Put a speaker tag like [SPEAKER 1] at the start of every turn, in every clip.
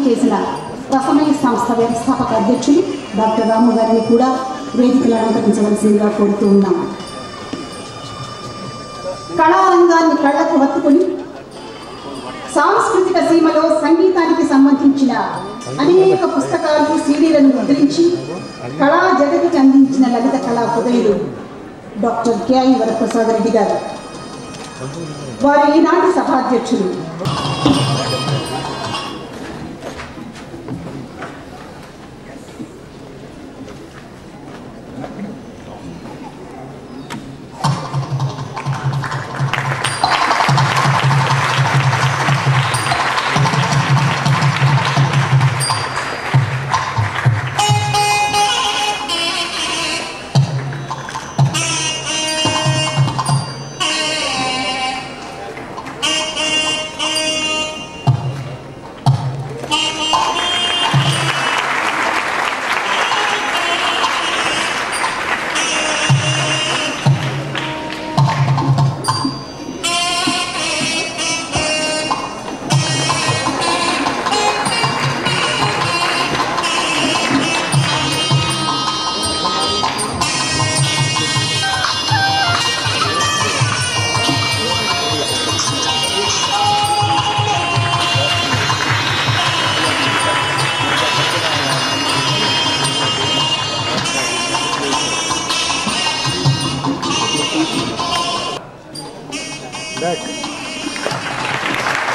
[SPEAKER 1] చేసిన రసమయ సంస్థ వ్యవస్థాపక అధ్యక్షులు డాక్టర్ రాము గారిని కూడా వేదికలు అలంకరించవలసిందిగా కోరుతూ ఉన్నాం. కళారంగాన్ని కళ్ళకు హత్తుకొని సాంస్కృతిక సీమలో సంగీతానికి సంబంధించిన అనేక పుస్తకాలు సీడీలను ముద్రించి కళా జగతికి అందించిన లలిత కళా హృదయుడు డాక్టర్ కెఐ వరప్రసాద్ రెడ్డి గారు. వారు ఈనాటి సభాధ్యక్షులు.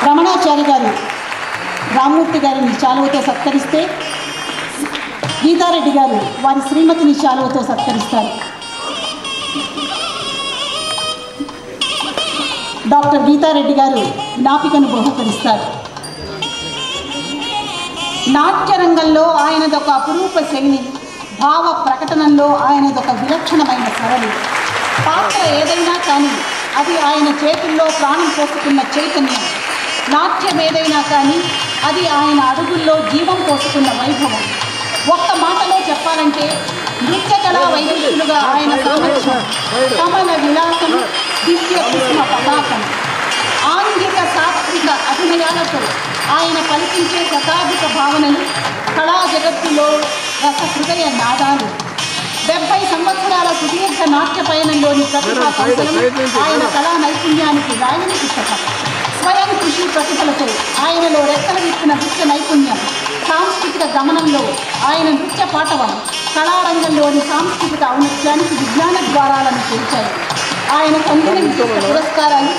[SPEAKER 1] రమణాచారి గారు రామూర్తి గారిని శాలువతో సత్కరిస్తే గీతారెడ్డి గారు వారి శ్రీమతిని శాలువతో సత్కరిస్తారు. డాక్టర్ గీతారెడ్డి గారు జ్ఞాపికను బహుకరిస్తారు. నాట్యరంగంలో ఆయనదొక అపురూప శైలి, భావ ప్రకటనలో ఆయనదొక విలక్షణమైన సరళి. పాత్ర ఏదైనా కానీ అది ఆయన చేతుల్లో ప్రాణం పోసుకున్న చైతన్యం. నాట్యం ఏదైనా కానీ అది ఆయన అడుగుల్లో జీవం పోసుకున్న వైభవం. ఒక్క మాటలో చెప్పాలంటే నృత్య కళా వైవిధ్యులుగా ఆయన సామర్థ్యం, కమల విలాసం, దివ్య కృష్ణ పతాకం. ఆంగిక సాత్విక అభినయాలతో ఆయన కల్పించే శతాధిక భావనలు, కళా జగత్తులో రస హృదయ నాదాలు. 70 సంవత్సరాల సుదీర్ఘ నాట్య పయనంలోని ప్రతిభా కౌశలం ఆయన కళా నైపుణ్యానికి రాయని పుస్తకం. స్వయం కృషి ప్రతిభలతో ఆయనలో రెక్కలు విప్పిన నృత్య నైపుణ్యం, సాంస్కృతిక గమనంలో ఆయన నృత్య పాటవం కళారంగంలోని సాంస్కృతిక ఔన్నత్యానికి విజ్ఞాన ద్వారాలను తెరిచాయి. ఆయన పొందిన విశిష్ట పురస్కారాలు,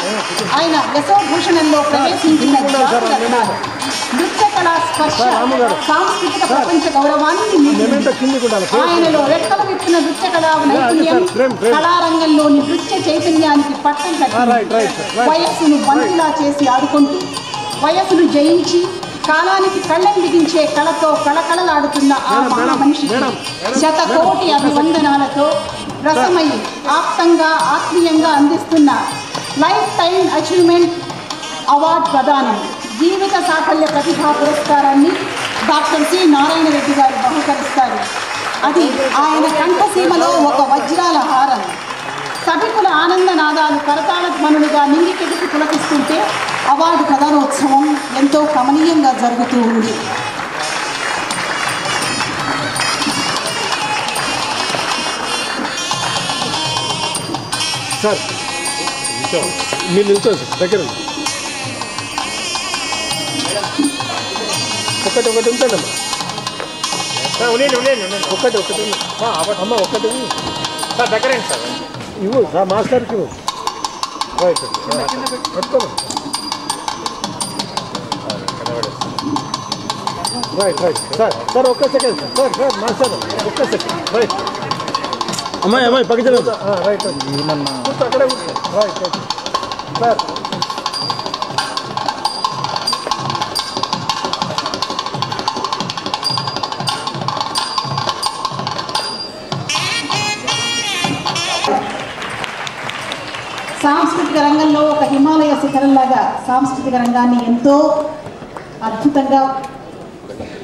[SPEAKER 1] ఆయన యశోభూషణంలో ప్రవేశించిన రత్నాలు, నృత్య కళా స్పర్శ సాంస్కృతిక ప్రపంచ గౌరవాన్ని ఆయనలో రెక్కలు విప్పిన నృత్య కళా నైపుణ్యం కళారంగంలోని నృత్య చైతన్యానికి పట్టం కట్టింది. వయస్సును బంతిలా చేసి ఆడుకుంటూ వయస్సును జయించి కాలానికి కళ్ళం బిగించే కళతో కళకళలాడుతున్న ఆ మహామనిషికి శతకోటి అభివందనాలతో రసమయి ఆప్తంగా ఆత్మీయంగా అందిస్తున్న లైఫ్ టైం అచీవ్మెంట్ అవార్డు ప్రదానం, జీవిత సాఫల్య ప్రతిభా పురస్కారాన్ని డాక్టర్ సి నారాయణ రెడ్డి గారు బహుకరిస్తారు. అది ఆయన కంఠసీమలో ఒక వజ్రాల హారం. సభికుల ఆనందనాదాలు కరతాళ ధ్వనులుగా నింగికెదికి పులకిస్తుంటే అవార్డు ప్రదానోత్సవం ఎంతో కమనీయంగా జరుగుతూ ఉంది.
[SPEAKER 2] సార్ మీరు నిల్చోండి దగ్గర ఒకటి ఉంటుందమ్మా. ఒకటి అమ్మ ఒకటి సార్ దగ్గర సార్ ఇవ్వు సార్ మాస్టర్కి ఇవ్వు. రైట్ సార్ సార్ ఒక్క సెకండ్ సార్ సార్ మాస్టర్ ఒక్క సెకండ్ రైట్ అమ్మాయి పక్కన రైట్ అక్కడే రైట్ సార్
[SPEAKER 1] సాంస్కృతిక రంగంలో ఒక హిమాలయ శిఖరంలాగా సాంస్కృతిక రంగాన్ని ఎంతో అద్భుతంగా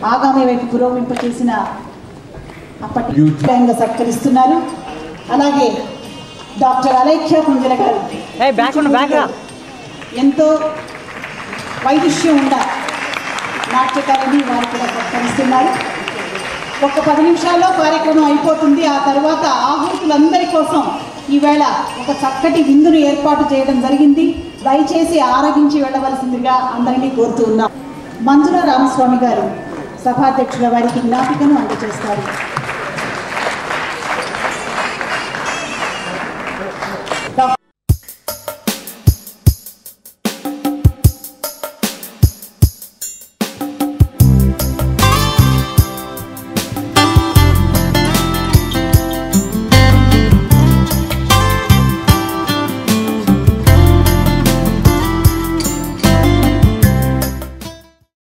[SPEAKER 1] ఆగామి వైపు పురోగమింపచేసిన అప్పటి సత్కరిస్తున్నారు. అలాగే డాక్టర్ అలేఖ్య పుంజల గారు ఎంతో వైదుష్యం ఉండ నాట్యకారిని వారు కూడా సత్కరిస్తున్నారు. ఒక 10 నిమిషాల్లో కార్యక్రమం అయిపోతుంది. ఆ తర్వాత ఆహుతులందరి కోసం ఈవేళ ఒక చక్కటి విందును ఏర్పాటు చేయడం జరిగింది. దయచేసి ఆరగించి వెళ్ళవలసిందిగా అందరినీ కోరుతూ ఉన్నాం. మంజుల రామస్వామి గారు సభాధ్యక్షుల వారికి జ్ఞాపికను అందజేస్తారు.